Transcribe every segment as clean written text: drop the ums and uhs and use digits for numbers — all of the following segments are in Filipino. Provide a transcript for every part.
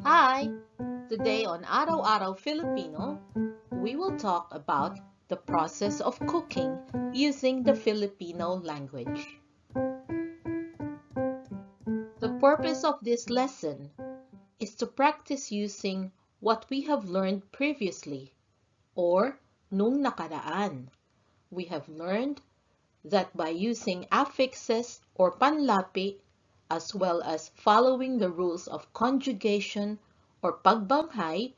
Hi! Today on Araw-Araw Filipino, we will talk about the process of cooking using the Filipino language. The purpose of this lesson is to practice using what we have learned previously or nung nakaraan. We have learned that by using affixes or panlapi as well as following the rules of conjugation or pagbanghay,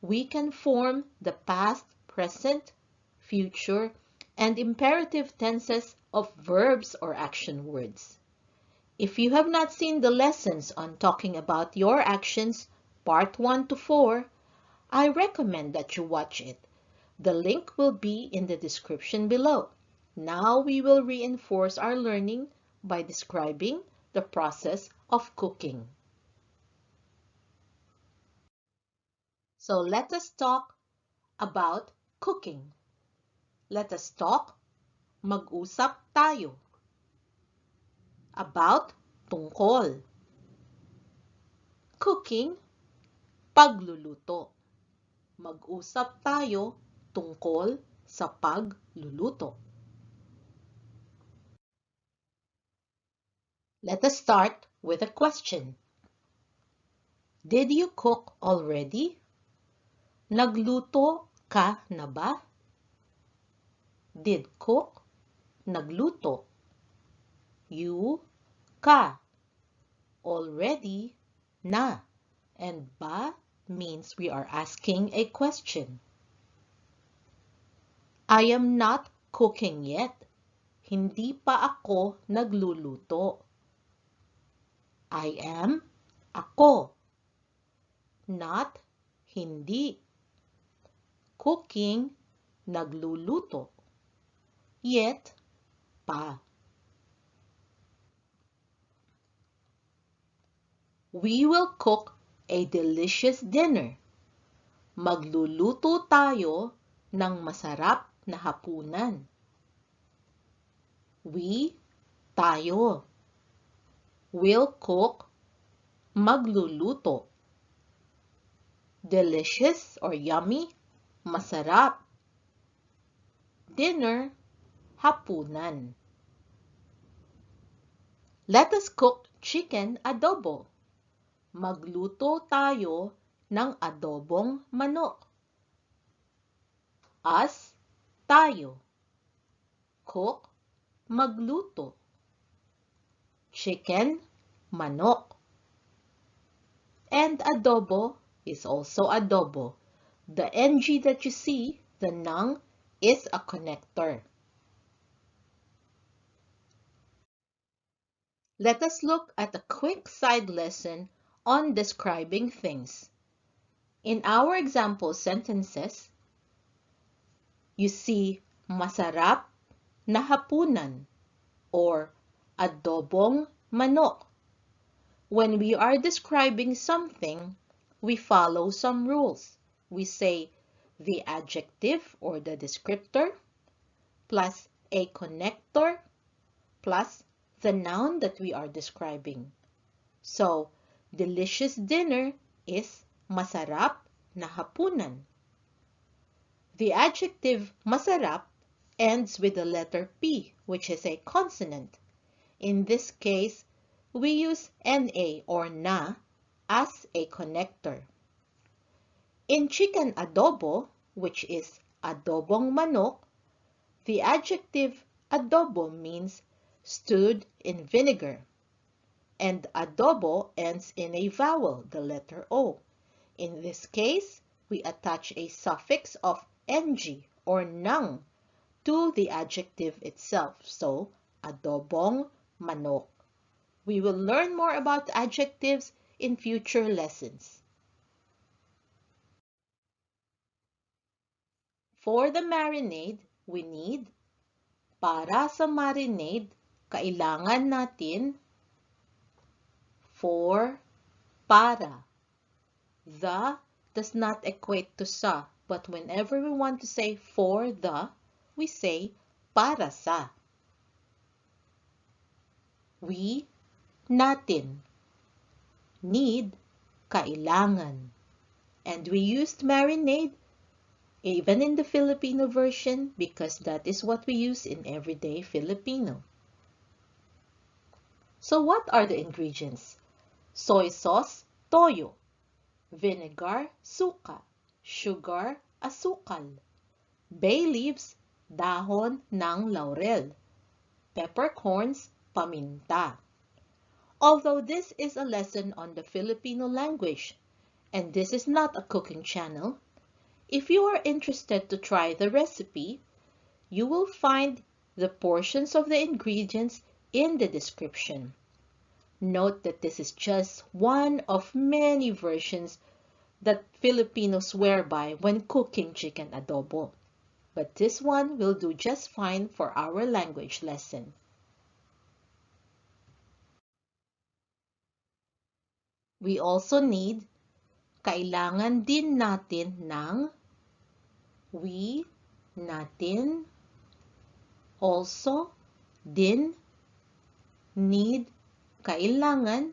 we can form the past, present, future, and imperative tenses of verbs or action words. If you have not seen the lessons on talking about your actions, part 1 to 4, I recommend that you watch it. The link will be in the description below. Now we will reinforce our learning by describing the process of cooking. So let us talk about cooking. Let us talk, mag-usap tayo. About, tungkol. Cooking, pagluluto. Mag-usap tayo tungkol sa pagluluto. Let us start with a question. Did you cook already? Nagluto ka na ba? Did cook, nagluto. You, ka. Already, na. And ba means we are asking a question. I am not cooking yet. Hindi pa ako nagluluto. I am, ako. Not, hindi. Cooking, nagluluto. Yet, pa. We will cook a delicious dinner. Magluluto tayo ng masarap na hapunan. We, tayo. Will cook, magluluto. Delicious or yummy, masarap. Dinner, hapunan. Let us cook chicken adobo. Magluto tayo ng adobong manok. Us, tayo. Cook, magluto. Chicken, manok. And adobo is also adobo. The NG that you see, the nang, is a connector. Let us look at a quick side lesson on describing things. In our example sentences, you see masarap na hapunan or adobong manok. When we are describing something, we follow some rules. We say the adjective or the descriptor plus a connector plus the noun that we are describing. So, delicious dinner is masarap na hapunan. The adjective masarap ends with the letter P, which is a consonant. In this case, we use na or na as a connector. In chicken adobo, which is adobong manok, the adjective adobo means stewed in vinegar. And adobo ends in a vowel, the letter O. In this case, we attach a suffix of ng or nang to the adjective itself. So, adobong manok. We will learn more about adjectives in future lessons. For the marinade, we need, para sa marinade, kailangan natin, for, para. The does not equate to sa, but whenever we want to say for the, we say para sa. We, natin. Need, kailangan. And we used marinade even in the Filipino version because that is what we use in everyday Filipino. So what are the ingredients? Soy sauce, toyo. Vinegar, suka. Sugar, asukal. Bay leaves, dahon ng laurel. Peppercorns, paminta. Although this is a lesson on the Filipino language, and this is not a cooking channel, if you are interested to try the recipe, you will find the portions of the ingredients in the description. Note that this is just one of many versions that Filipinos swear by when cooking chicken adobo. But this one will do just fine for our language lesson. We also need, kailangan din natin ng, we, natin, also, din, need, kailangan,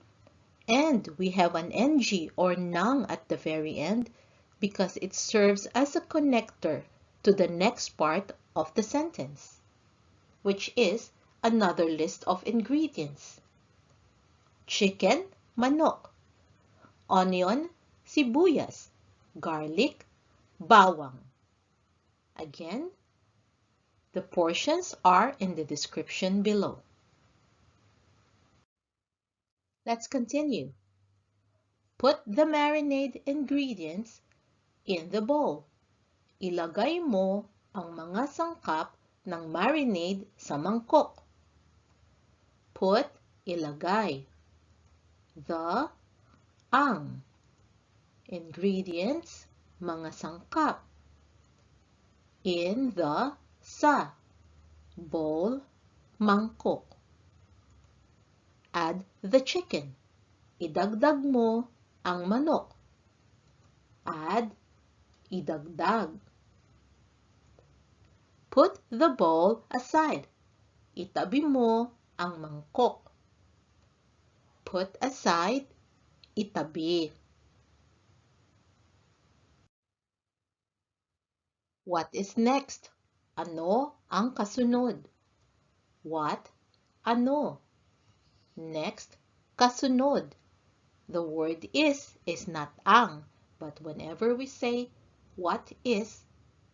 and we have an ng or nang at the very end because it serves as a connector to the next part of the sentence, which is another list of ingredients. Chicken, manok. Onion, sibuyas. Garlic, bawang. Again, the portions are in the description below. Let's continue. Put the marinade ingredients in the bowl. Ilagay mo ang mga sangkap ng marinade sa mangkok. Put, ilagay. The, ang. Ingredients, mga sangkap. In the, sa. Bowl, mangkok. Add the chicken. Idagdag mo ang manok. Add, idagdag. Put the bowl aside. Itabi mo ang mangkok. Put aside, itabi. What is next? Ano ang kasunod? What? Ano? Next, kasunod. The word is not ang, but whenever we say what is,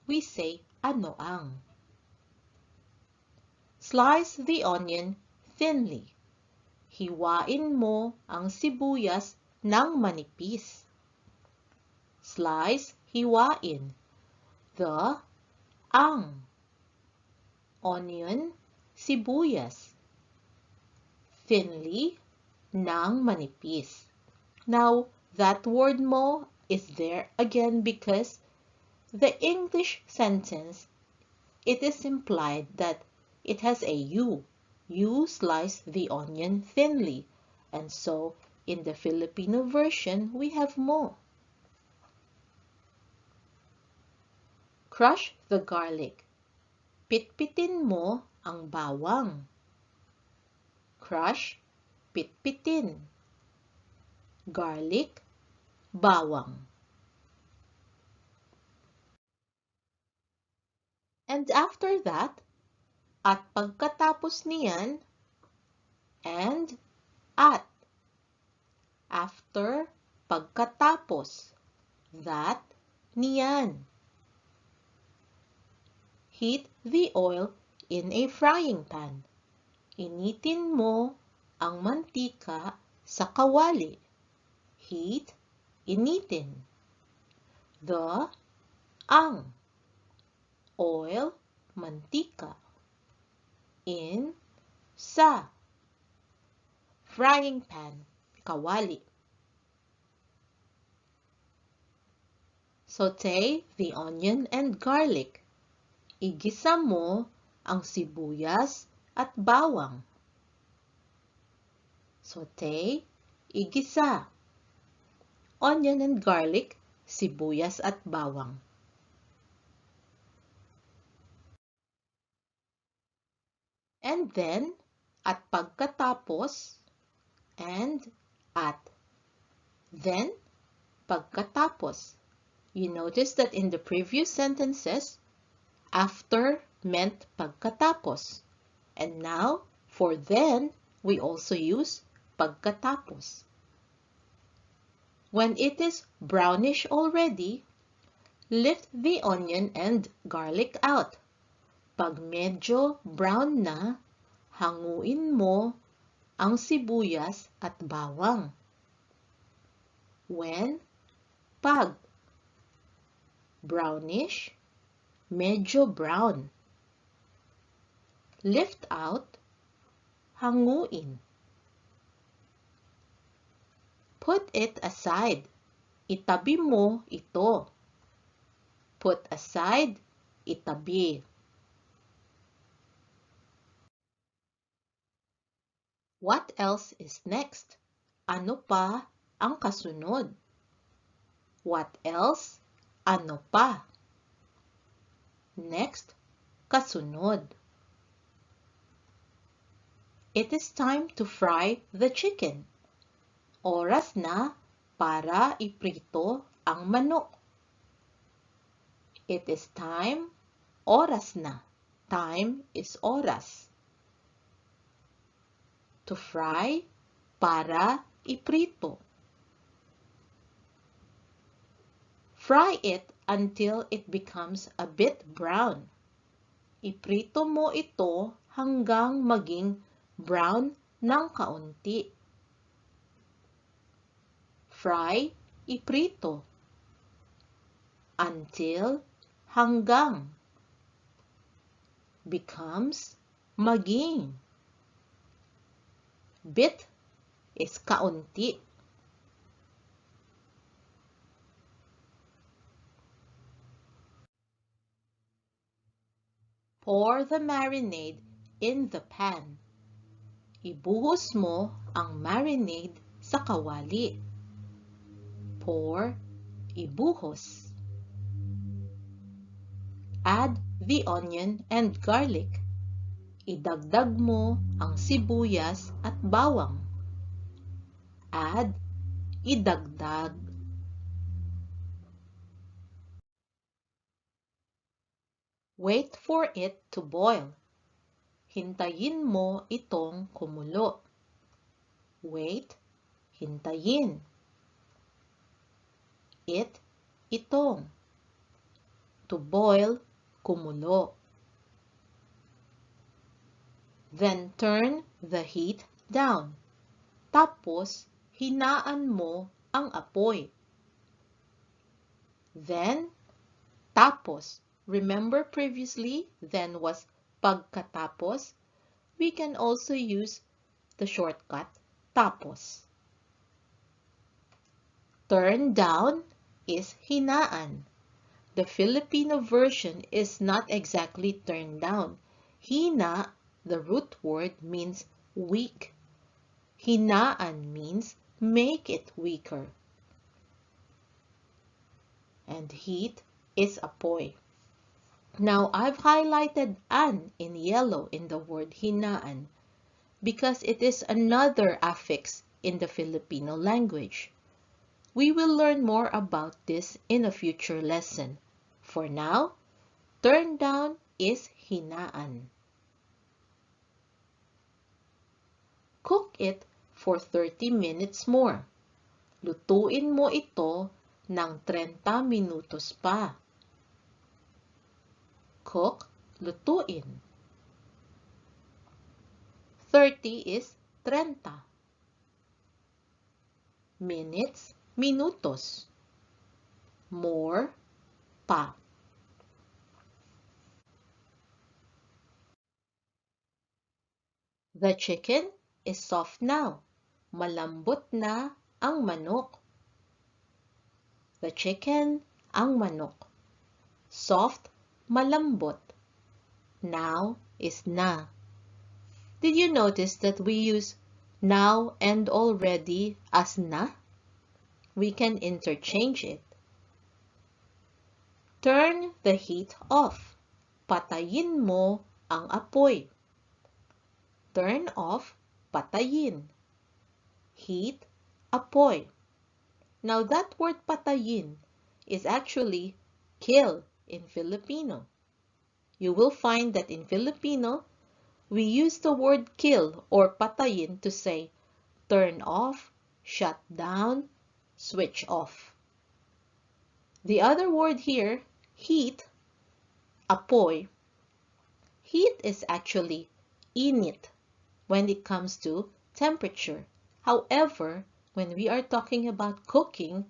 we say ano ang. Slice the onion thinly. Hiwain mo ang sibuyas ng manipis. Slice, hiwain. The, ang. Onion, sibuyas. Thinly, ng manipis. Now, that word mo is there again because the English sentence, it is implied that it has a you. You slice the onion thinly. And so, in the Filipino version, we have mo. Crush the garlic. Pitpitin mo ang bawang. Crush, pitpitin. Garlic, bawang. And after that, at pagkatapos niyan, and at. After, pagkatapos. That, niyan. Heat the oil in a frying pan. Initin mo ang mantika sa kawali. Heat, initin. The, ang. Oil, mantika. In, sa. Frying pan, kawali. Saute the onion and garlic. Igisa mo ang sibuyas at bawang. Saute, igisa. Onion and garlic, sibuyas at bawang. And then, at pagkatapos, and at. Then, pagkatapos. You notice that in the previous sentences, after meant pagkatapos. And now, for then, we also use pagkatapos. When it is brownish already, lift the onion and garlic out. Pag medyo brown na, hanguin mo ang sibuyas at bawang. When, pag. Brownish, medyo brown. Lift out, hanguin. Put it aside. Itabi mo ito. Put aside, itabi. What else is next? Ano pa ang kasunod? What else? Ano pa? Next, kasunod. It is time to fry the chicken. Oras na para iprito ang manok. It is time, oras na. Time is oras. To fry, para iprito. Fry it until it becomes a bit brown. Iprito mo ito hanggang maging brown ng kaunti. Fry, iprito. Until, hanggang. Becomes, maging. Bit is kaunti. Pour the marinade in the pan. Ibuhos mo ang marinade sa kawali. Pour, ibuhos. Add the onion and garlic. Idagdag mo ang sibuyas at bawang. Add, idagdag. Wait for it to boil. Hintayin mo itong kumulo. Wait, hintayin. It, itong. To boil, kumulo. Then turn the heat down. Tapos, hinaan mo ang apoy. Then, tapos. Remember previously, then was pagkatapos. We can also use the shortcut, tapos. Turn down is hinaan. The Filipino version is not exactly turn down. Hina, the root word, means weak. Hinaan means make it weaker. And heat is apoy. Now, I've highlighted an in yellow in the word hinaan because it is another affix in the Filipino language. We will learn more about this in a future lesson. For now, turn down is hinaan. Cook it for 30 minutes more. Lutuin mo ito ng 30 minutos pa. Cook, lutuin. 30 is 30. Minutes, minutos. More, pa. The chicken is soft now. Malambot na ang manok. The chicken, ang manok. Soft, malambot. Now is na. Did you notice that we use now and already as na? We can interchange it. Turn the heat off. Patayin mo ang apoy. Turn off, patayin. Heat, apoy. Now that word patayin is actually kill in Filipino. You will find that in Filipino, we use the word kill or patayin to say turn off, shut down, switch off. The other word here, heat, apoy. Heat is actually init when it comes to temperature. However, when we are talking about cooking,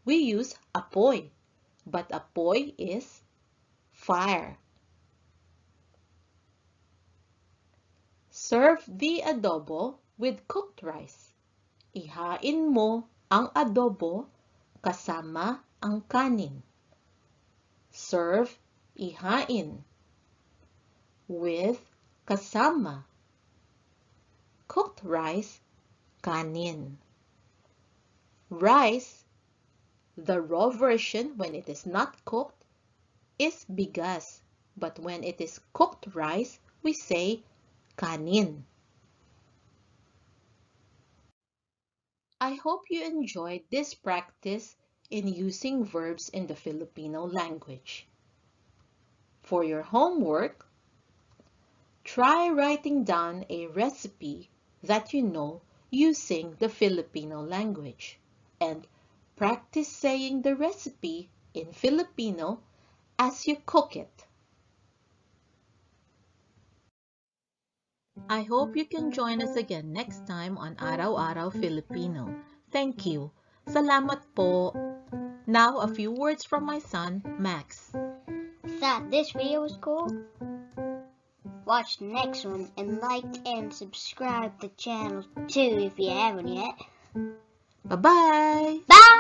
we use apoy, but apoy is fire. Serve the adobo with cooked rice. Ihain mo ang adobo kasama ang kanin. Serve, ihain. With, kasama. Cooked rice, kanin. Rice, the raw version when it is not cooked, is bigas. But when it is cooked rice, we say kanin. I hope you enjoyed this practice in using verbs in the Filipino language. For your homework, try writing down a recipe that you know using the Filipino language and practice saying the recipe in Filipino as you cook it. I hope you can join us again next time on Araw-Araw Filipino. Thank you. Salamat po. Now, a few words from my son, Max. Thought this video was cool? Watch the next one and like and subscribe to the channel too if you haven't yet. Bye-bye. Bye!